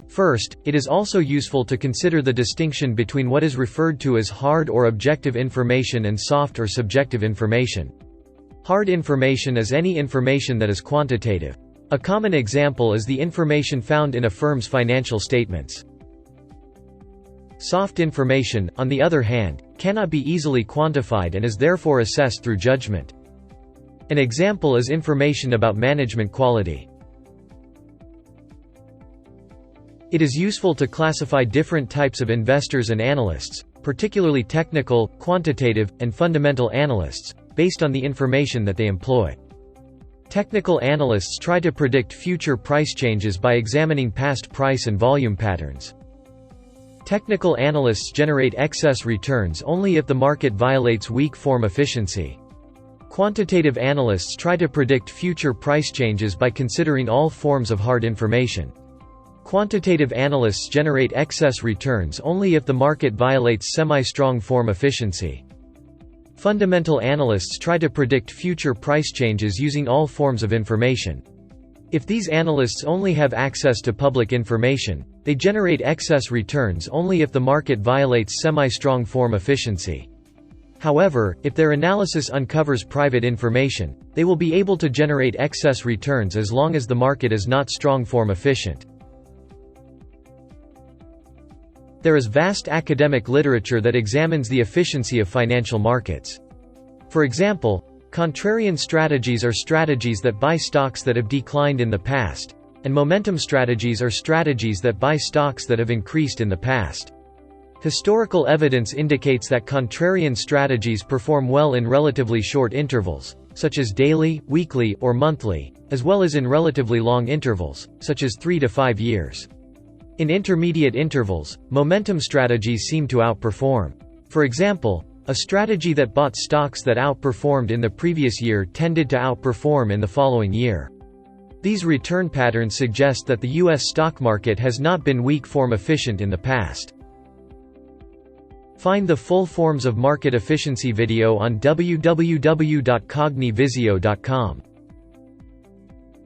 First, it is also useful to consider the distinction between what is referred to as hard or objective information and soft or subjective information. Hard information is any information that is quantitative. A common example is the information found in a firm's financial statements. Soft information, on the other hand, cannot be easily quantified and is therefore assessed through judgment. An example is information about management quality. It is useful to classify different types of investors and analysts, particularly technical, quantitative, and fundamental analysts, based on the information that they employ. Technical analysts try to predict future price changes by examining past price and volume patterns. Technical analysts generate excess returns only if the market violates weak form efficiency. Quantitative analysts try to predict future price changes by considering all forms of hard information. Quantitative analysts generate excess returns only if the market violates semi-strong form efficiency. Fundamental analysts try to predict future price changes using all forms of information. If these analysts only have access to public information, they generate excess returns only if the market violates semi-strong form efficiency. However, if their analysis uncovers private information, they will be able to generate excess returns as long as the market is not strong form efficient. There is vast academic literature that examines the efficiency of financial markets. For example, contrarian strategies are strategies that buy stocks that have declined in the past, and momentum strategies are strategies that buy stocks that have increased in the past. Historical evidence indicates that contrarian strategies perform well in relatively short intervals, such as daily, weekly, or monthly, as well as in relatively long intervals, such as 3 to 5 years. In intermediate intervals, momentum strategies seem to outperform. For example, a strategy that bought stocks that outperformed in the previous year tended to outperform in the following year. These return patterns suggest that the U.S. stock market has not been weak form efficient in the past. Find the full forms of market efficiency video on www.cognivisio.com.